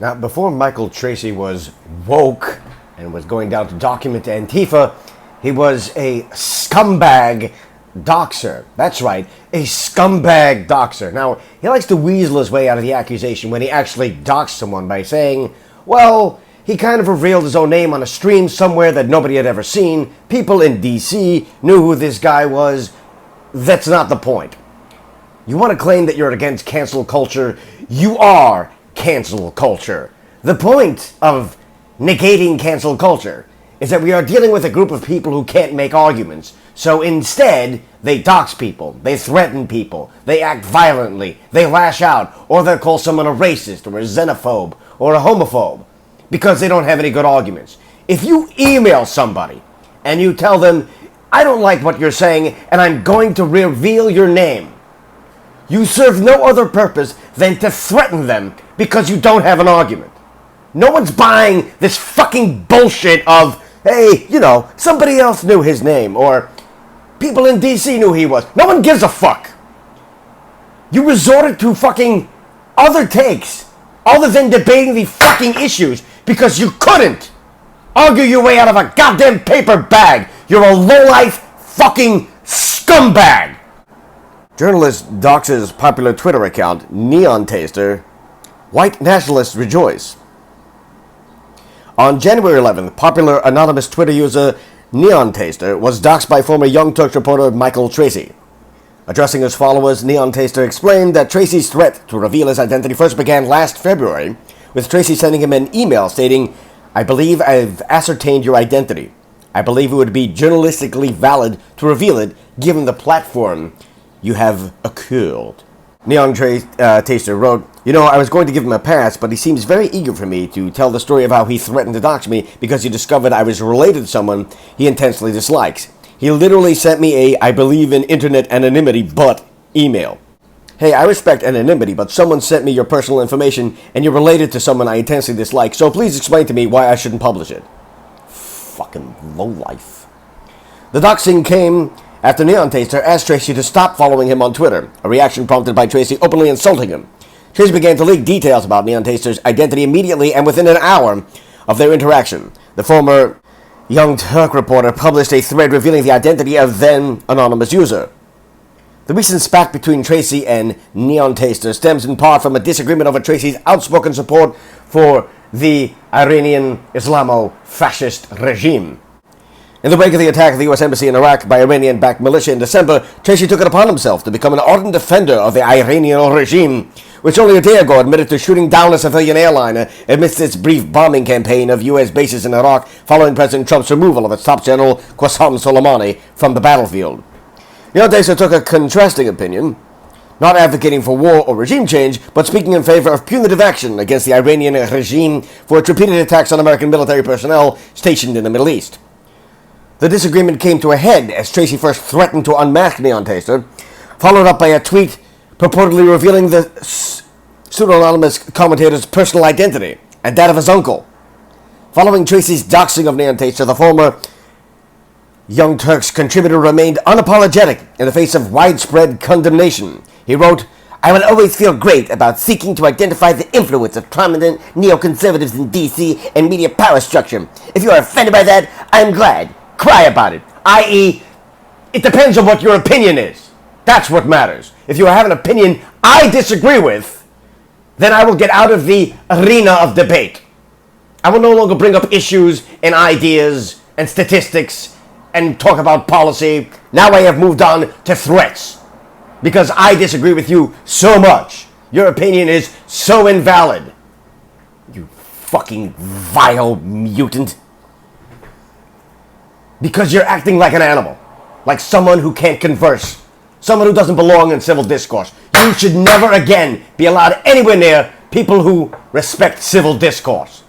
Now, before Michael Tracey was woke and was going down to document Antifa, he was a scumbag doxer. That's right, a scumbag doxer. Now, he likes to weasel his way out of the accusation when he actually doxed someone by saying, well, he kind of revealed his own name on a stream somewhere that nobody had ever seen. People in D.C. knew who this guy was. That's not the point. You want to claim that you're against cancel culture? You are cancel culture. The point of negating cancel culture is that we are dealing with a group of people who can't make arguments. So instead, they dox people, they threaten people, they act violently, they lash out, or they'll call someone a racist or a xenophobe or a homophobe because they don't have any good arguments. If you email somebody and you tell them, I don't like what you're saying and I'm going to reveal your name, you serve no other purpose than to threaten them because you don't have an argument. No one's buying this fucking bullshit of, hey, somebody else knew his name, or people in D.C. knew he was. No one gives a fuck. You resorted to fucking other takes other than debating the fucking issues because you couldn't argue your way out of a goddamn paper bag. You're a low-life fucking scumbag. Journalist doxes popular Twitter account, Neon Taster. White nationalists rejoice. On January 11th, popular anonymous Twitter user Neon Taster was doxed by former Young Turks reporter Michael Tracey. Addressing his followers, Neon Taster explained that Tracey's threat to reveal his identity first began last February, with Tracey sending him an email stating, I believe I've ascertained your identity. I believe it would be journalistically valid to reveal it given the platform you have accrued. Neon Taster wrote, I was going to give him a pass, but he seems very eager for me to tell the story of how he threatened to dox me because he discovered I was related to someone he intensely dislikes. He literally sent me a I believe in internet anonymity but email. Hey, I respect anonymity, but someone sent me your personal information and you're related to someone I intensely dislike, so please explain to me why I shouldn't publish it. Fucking lowlife. The doxing came after Neon Taster asked Tracey to stop following him on Twitter, a reaction prompted by Tracey openly insulting him. Tracey began to leak details about Neon Taster's identity immediately and within an hour of their interaction. The former Young Turk reporter published a thread revealing the identity of then anonymous user. The recent spat between Tracey and Neon Taster stems in part from a disagreement over Tracey's outspoken support for the Iranian Islamo-fascist regime. In the wake of the attack of the U.S. Embassy in Iraq by Iranian-backed militia in December, Tracey took it upon himself to become an ardent defender of the Iranian regime, which only a day ago admitted to shooting down a civilian airliner amidst its brief bombing campaign of U.S. bases in Iraq following President Trump's removal of its top general, Qasem Soleimani, from the battlefield. Neon Taster took a contrasting opinion, not advocating for war or regime change, but speaking in favor of punitive action against the Iranian regime for its repeated attacks on American military personnel stationed in the Middle East. The disagreement came to a head as Tracey first threatened to unmask Neon Taster, followed up by a tweet purportedly revealing the pseudo-anonymous commentator's personal identity and that of his uncle. Following Tracey's doxing of Neon Taster, the former Young Turks contributor remained unapologetic in the face of widespread condemnation. He wrote, I will always feel great about seeking to identify the influence of prominent neoconservatives in D.C. and media power structure. If you are offended by that, I'm glad. Cry about it. I.e., it depends on what your opinion is. That's what matters. If you have an opinion I disagree with, then I will get out of the arena of debate. I will no longer bring up issues and ideas and statistics and talk about policy. Now I have moved on to threats. Because I disagree with you so much. Your opinion is so invalid. You fucking vile mutant. Because you're acting like an animal. Like someone who can't converse. Someone who doesn't belong in civil discourse. You should never again be allowed anywhere near people who respect civil discourse.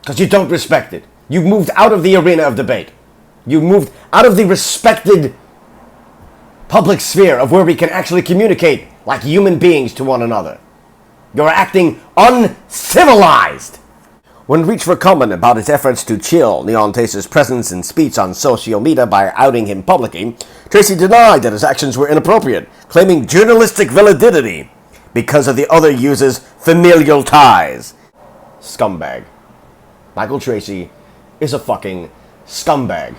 Because you don't respect it. You've moved out of the arena of debate. You've moved out of the respected public sphere of where we can actually communicate like human beings to one another. You're acting uncivilized. When reached for comment about his efforts to chill Neon Taster's presence and speech on social media by outing him publicly, Tracey denied that his actions were inappropriate, claiming journalistic validity because of the other user's familial ties. scumbag. Michael Tracey is a fucking scumbag.